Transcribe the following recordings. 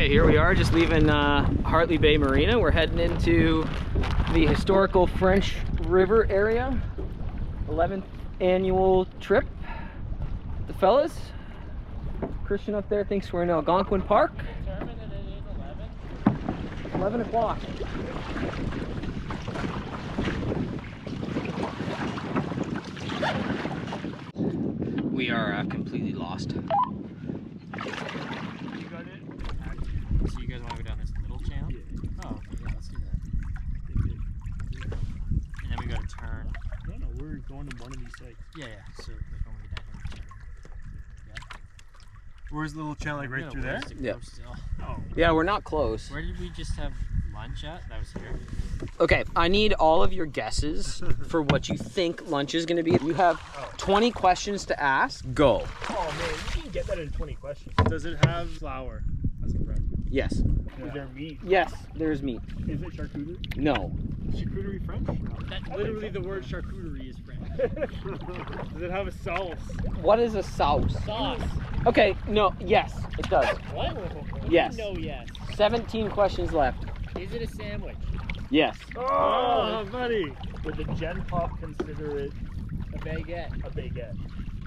Okay, here we are, just leaving Hartley Bay Marina. We're heading into the historical French River area. 11th annual trip. The fellas. Christian up there thinks we're in Algonquin Park. 11 o'clock. We are completely lost. You got it? So you guys want to go down this little channel? Yeah. Oh, okay, yeah, let's do that. And then we got to turn. No, we're going to one of these sites. Yeah, so like when we get down here, we turn. Yeah. Where's the little channel, like right through there? Yeah. Oh. Yeah, we're not close. Where did we just have lunch at? That was here. Okay, I need all of your guesses for what you think lunch is going to be. You have 20 questions to ask. Go. Oh man, you can get that in 20 questions. Does it have flour as a bread? Yes. Yeah. Is there meat? Yes, there's meat. Is it charcuterie? No. Is charcuterie French? That literally the word charcuterie is French. Does it have a sauce? What is a sauce? Sauce. Okay, no, yes, it does. What? Yes. No, yes. 17 questions left. Is it a sandwich? Yes. Oh, buddy. Would the Gen Pop consider it A baguette. a baguette?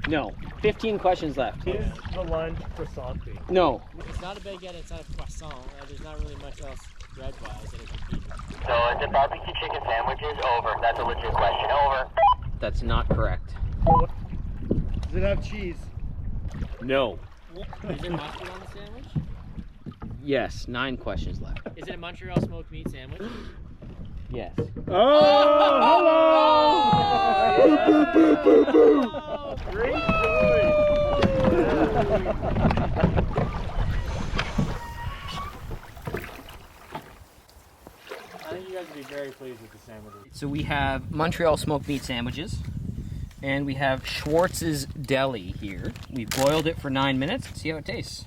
No. 15 questions left. Is the lunch croissant? No. It's not a baguette, it's not a croissant. There's not really much else bread-wise that it could be. So is it barbecue chicken sandwiches? Over. That's a legit question. Over. That's not correct. Does it have cheese? No. Is there mustard on the sandwich? Yes, 9 questions left. Is it a Montreal smoked meat sandwich? Yes. Oh, hello! Boo, boo, boo, boo, boo. Great choice. I think you guys would be very pleased with the sandwiches. So we have Montreal smoked meat sandwiches, and we have Schwartz's Deli here. We boiled it for 9 minutes. Let's see how it tastes.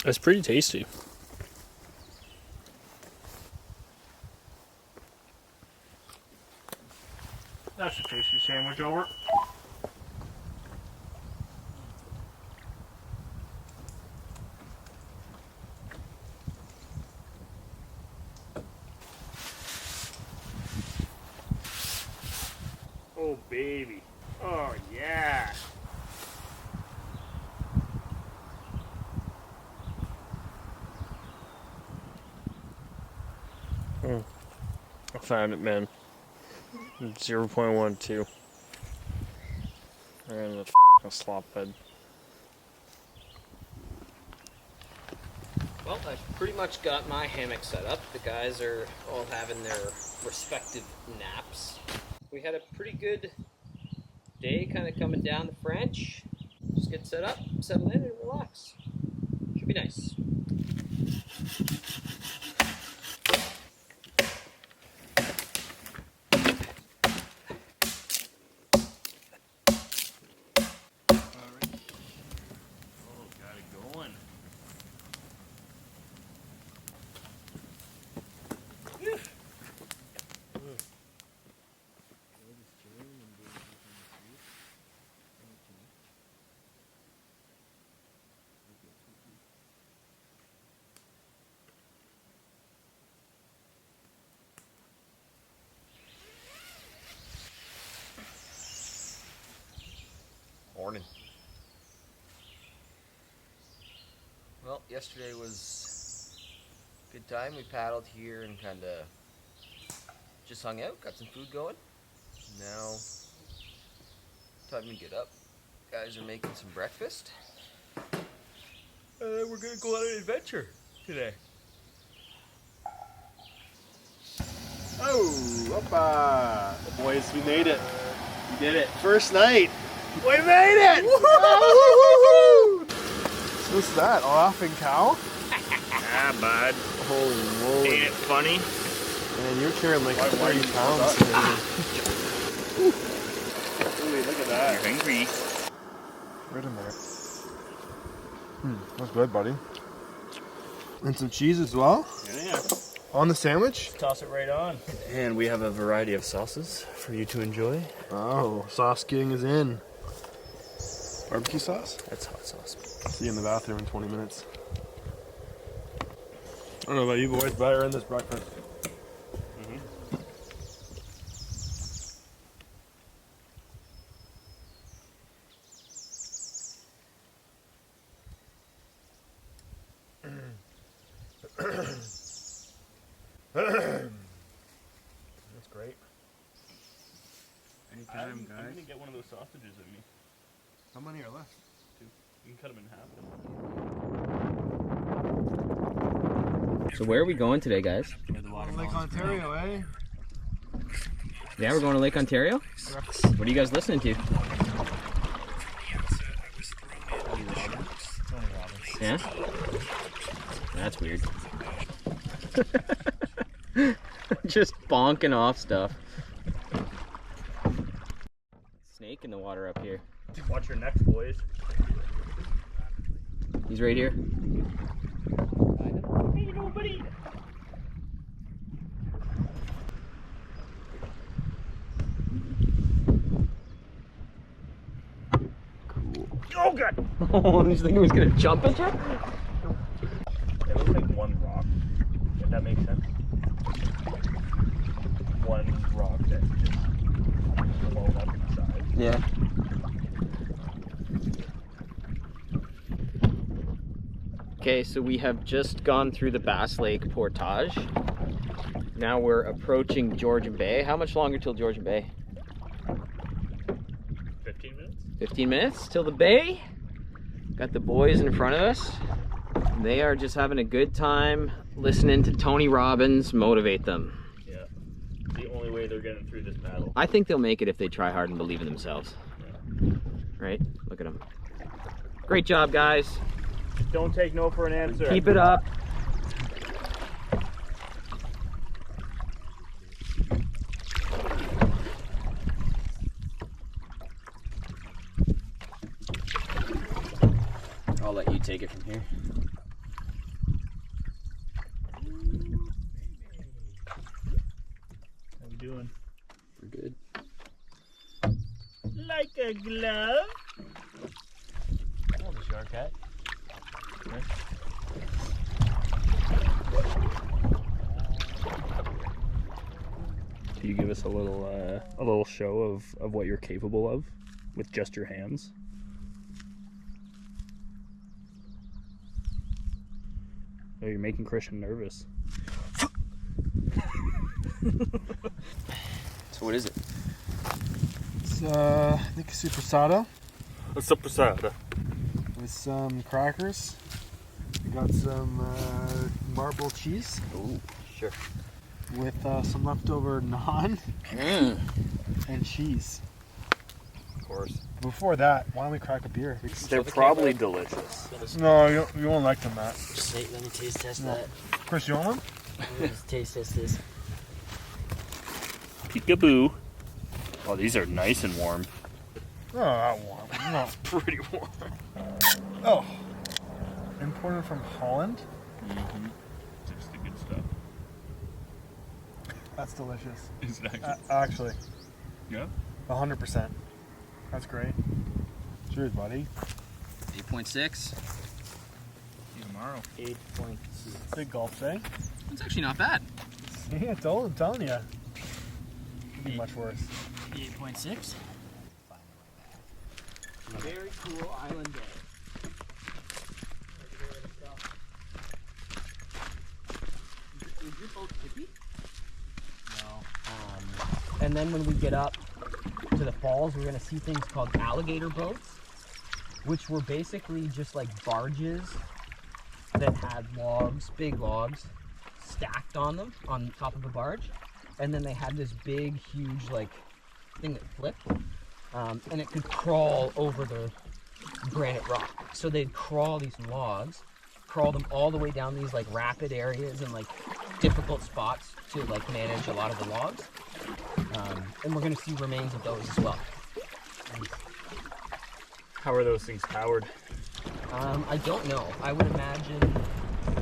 That's pretty tasty. That's a tasty sandwich, over. Oh, baby. Oh, yeah. I found it, man. 0.12. Right in the slop bed. Well, I've pretty much got my hammock set up. The guys are all having their respective naps. We had a pretty good day kind of coming down the French. Just get set up, settle in, and relax. Should be nice. Morning. Well, yesterday was a good time. We paddled here and kind of just hung out, got some food going. Now, time to get up. Guys are making some breakfast. And then we're gonna go on an adventure today. Oh, hoppa! Boys, we made it. We did it. First night. We made it! Woo-hoo! What's that? A laughing cow? Ah, bud. Holy moly. Ain't it funny? Man, you're carrying like 30 pounds. Ooh, look at that. You're hungry. Right in there. That's good, buddy. And some cheese as well? Yeah. On the sandwich? Toss it right on. And we have a variety of sauces for you to enjoy. Oh, sauce king is in. Barbecue sauce? That's hot sauce. See you in the bathroom in 20 minutes. I don't know about you boys, but I earned this breakfast. That's great. Anytime, guys. I'm gonna get one of those sausages of me. How many are left? You can cut them in half. So where are we going today, guys? Lake Ontario, eh? Yeah, we're going to Lake Ontario? What are you guys listening to? Yeah? That's weird. Just bonking off stuff. Snake in the water up here. Watch your necks, boys. He's right here. Hey, you know, buddy. Oh god! Oh, did you think he was gonna jump at you? It looks like one rock, if that makes sense. One rock that just blown up inside. Yeah. Okay, so we have just gone through the Bass Lake Portage. Now we're approaching Georgian Bay. How much longer till Georgian Bay? 15 minutes? 15 minutes till the bay. Got the boys in front of us. They are just having a good time listening to Tony Robbins motivate them. Yeah. The only way they're getting through this battle. I think they'll make it if they try hard and believe in themselves. Yeah. Right? Look at them. Great job, guys. Don't take no for an answer. Keep it up. I'll let you take it from here. How we doing? We're good. Like a glove. Oh, the shark hat. Okay. Can you give us a little show of what you're capable of with just your hands? Oh, you're making Christian nervous. So what is it? It's, I think supersada What's up, Posada? with some crackers. We got some marble cheese Ooh, sure. with some leftover naan and cheese. Of course. Before that, why don't we crack a beer? They're probably delicious. No, you won't like them, Matt. Just let me taste test No. that. Chris, you want one? Let's taste test this. Peekaboo. Oh, these are nice and warm. Oh, not warm. No. Pretty warm. Oh. Imported from Holland? Just the good stuff. That's delicious. Exactly. Actually, Yeah. 100%. That's great. Cheers, buddy. 8.6. See you tomorrow. 8.2. Big gulp, eh? It's actually not bad. Yeah, I'm telling you. Could be much worse. 8.6. Very cool island day. Is your boat tippy? No. And then when we get up to the falls, we're gonna see things called alligator boats, which were basically just like barges that had logs, big logs, stacked on them on top of a barge, and then they had this big, huge like thing that flipped, and it could crawl over the granite rock. So they'd crawl these logs, crawl them all the way down these like rapid areas and like difficult spots to like manage a lot of the logs. And we're gonna see remains of those as well. How are those things powered? I don't know. I would imagine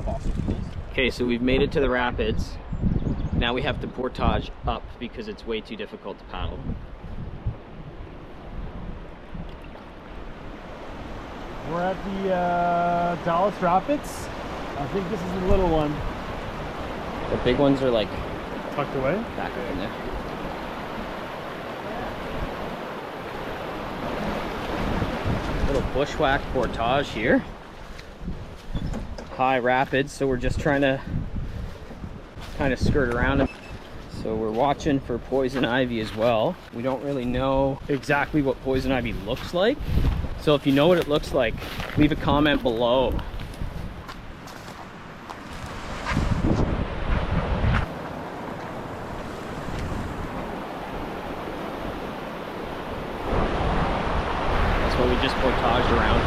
fossil fuels. Okay, so we've made it to the rapids. Now we have to portage up because it's way too difficult to paddle. We're at the Dallas Rapids. I think this is the little one. The big ones are like Tucked away? back up in there. Little bushwhack portage here. High rapids, so we're just trying to kind of skirt around them. So we're watching for poison ivy as well. We don't really know exactly what poison ivy looks like. So if you know what it looks like, leave a comment below. That's what we just portaged around.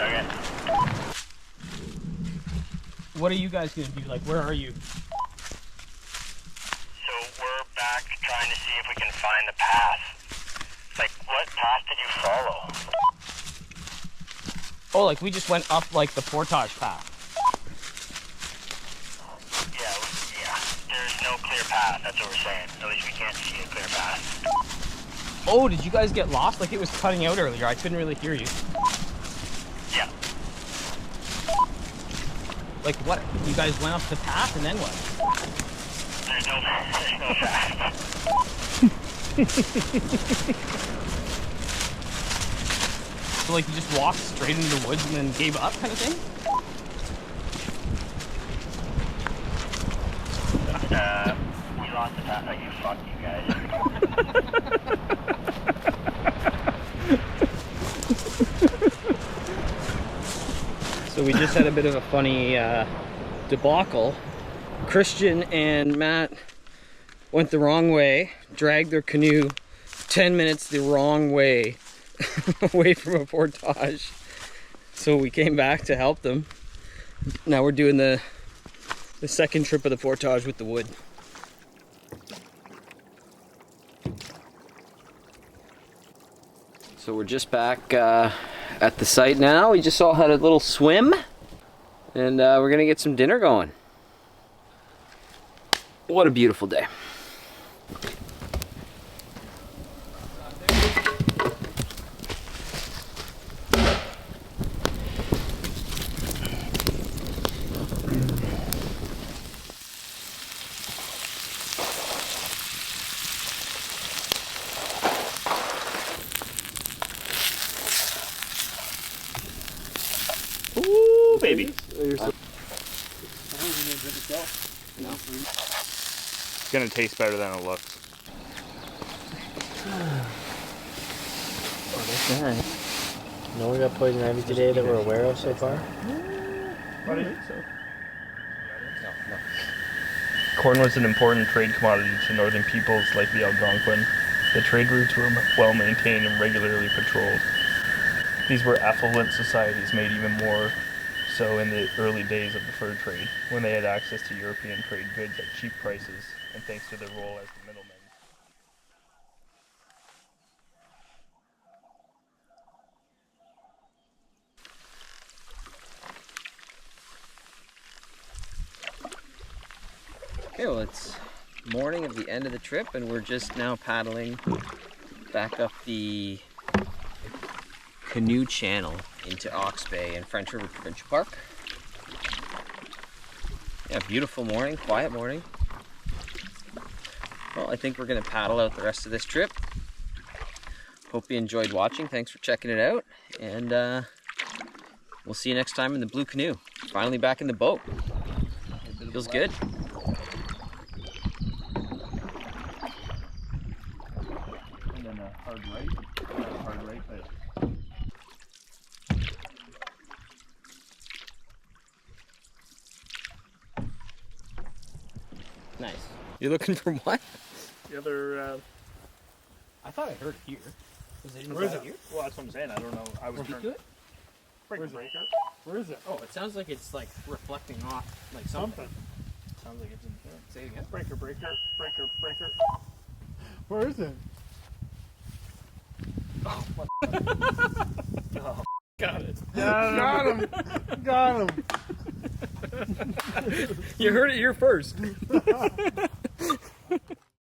Okay. What are you guys gonna do? Like, where are you? So we're back trying to see if we can find the path. Like, what path did you follow? Oh, like we just went up like the portage path. Yeah. There's no clear path. That's what we're saying. At least we can't see a clear path. Oh, did you guys get lost? Like it was cutting out earlier. I couldn't really hear you. Yeah. Like what? You guys went up the path and then what? There's no path. So like you just walked straight into the woods and then gave up kind of thing? We lost the path. Like, fuck you guys. So we just had a bit of a funny debacle. Christian and Matt went the wrong way, dragged their canoe 10 minutes the wrong way away from a portage. So we came back to help them. Now we're doing the second trip of the portage with the wood. So we're just back at the site now. We just all had a little swim and we're gonna get some dinner going. What a beautiful day. Ooh, baby. It's gonna taste better than it looks. No, we got poison ivy today that we're aware of so far. Corn was an important trade commodity to northern peoples like the Algonquin. The trade routes were well maintained and regularly patrolled. These were affluent societies, made even more so in the early days of the fur trade, when they had access to European trade goods at cheap prices, and thanks to their role as the middlemen. Okay, well it's morning of the end of the trip and we're just now paddling back up the canoe channel into Ox Bay in French River Provincial Park. Yeah, beautiful morning, quiet morning. Well, I think we're gonna paddle out the rest of this trip. Hope you enjoyed watching. Thanks for checking it out. And we'll see you next time in the blue canoe. Finally back in the boat. Feels good. And then a hard right. Hard right. Nice. You're looking for what? The other. I thought I heard it here. Was it Where is it? Well, that's what I'm saying. I don't know. I was trying. Breaker. Where is it? Oh, it sounds like it's like reflecting off like something. Sounds like it's in there. Say it again. Breaker. Where is it? Got it. Got him. Got him. You heard it here first.